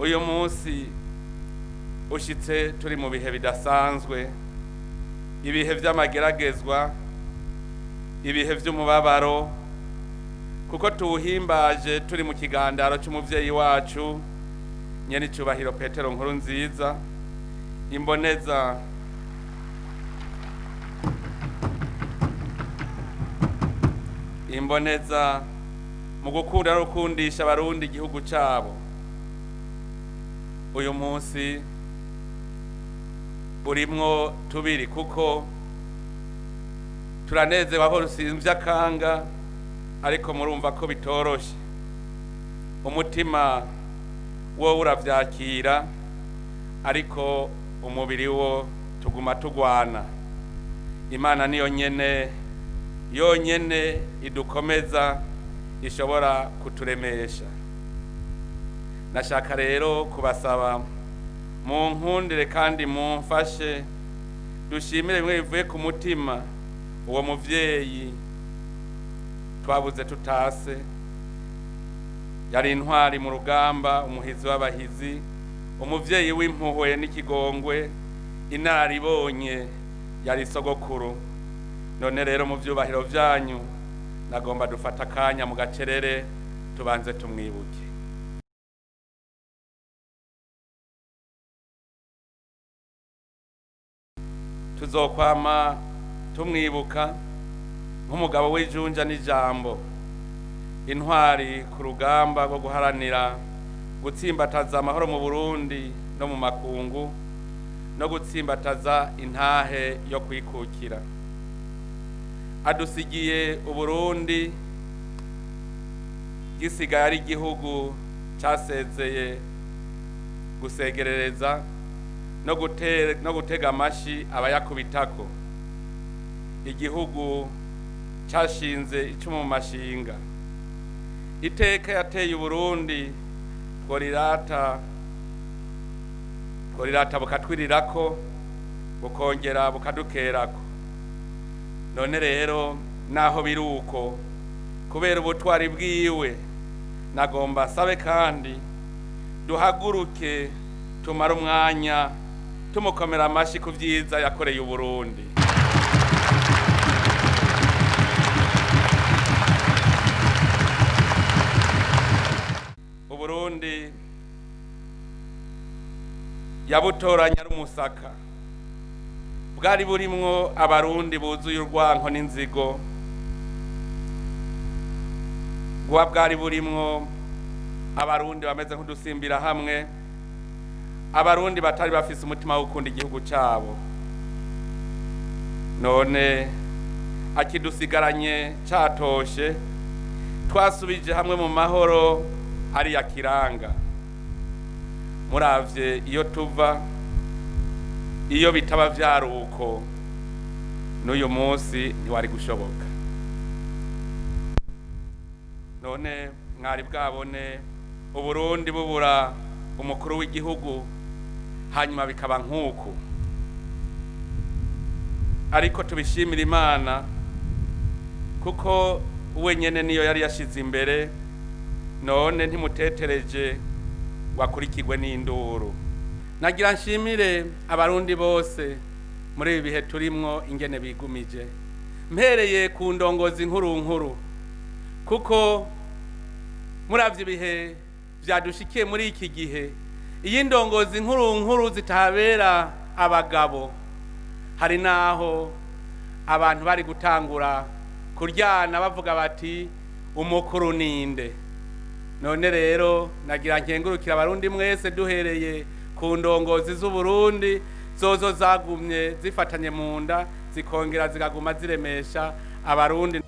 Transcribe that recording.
uyu munsi ushitse turi mu bihe bidasanzwe, ibihe vy'amageragezwa, ibihe vy'umubabaro, kuko tuwuhimbaje turi mu kigandaro c'umuvyeyi wacu nyene icubahiro Petero Nkurunziza, imboneza mu gukunda no gukundisha Abarundi igihugu cabo. Uyu munsi urimwo tubiri, kuko turanezerewe aho rusimvye akanga, ariko murumva ko bitoroshe. Umutima wo uravyakira, ariko umubiri wo tuguma tugwana. Imana niyo nyene yonyene idukomeza, ishobora kuturemesha. Nashaka rero kubasaba munkundire kandi mumfashe dushimire bimwe bivuye ku mutima uwo muvyeyi twabuze tutase. Yari intwari mu rugamba, umuhizi w'abahizi, umuvyeyi w'impuhwe n'ikigongwe, inararibonye, yari sogokuru. None rero mu vyubahiro vyanyu nagomba dufata akanya mu gacerere tubanze tumwibuke. Tuzokwama tumwibuka nk'umugabo w'ijunja n'ijambo, intwari ku rugamba rwo guharanira gutsimbataza amahoro mu Burundi no mu makungu, no gutsimbataza intahe yo kwikukira. Adusigiye Uburundi gisigaye ari igihugu casezeye gusegerereza no gutega amashi abayakubitako, igihugu cashinze icumu mu mashinga. Iteka yateye Uburundi tworirata bukatwirirako, bukongera bukadukerako. None rero naho biruko, kubera ubutwari bwiwe, nagomba sabe kandi duhaguruke tumara umwanya tumukomera amashi ku vyiza yakoreye Uburundi. Uburundi yabutoranya ari umusaka, bwari burimwo Abarundi buzuye urwanko n'inzigo, bwari burimwo Abarundi bameze nk'udusimbira hamwe, Abarundi batari bafise umutima wo gukunda igihugu cabo. None akidusigaranye catoshe, twasubije hamwe mu mahoro ari yakiranga. Muravye iyo tuva, iyo bitaba vyaruko, n'uyu munsi ntiwari gushoboka. None mwari bwabone Uburundi bubura umukuru w'igihugu, hanyuma bikaba nk'uku. Ariko tubishimira Imana, kuko wenyene niyo yari yashize imbere. None ntimutetereje wakurikirwe n'induru. Nagira nshimire Abarundi bose muri ibi bihe turimwo ingene bigumije, mpereye ku ndongozi nkuru, kuko muravye ibihe vyadushikiye muri iki gihe, iyi ndongozi nkuru zitahabera abagabo. Hari naho abantu bari gutangura kuryana bavuga bati umukuru ninde. None rero nagira nkengurukira Abarundi mwese, duhereye ku ndongozi z'Uburundi, zozo zagumye zifatanye mu nda, zikongera zikaguma ziremesha Abarundi.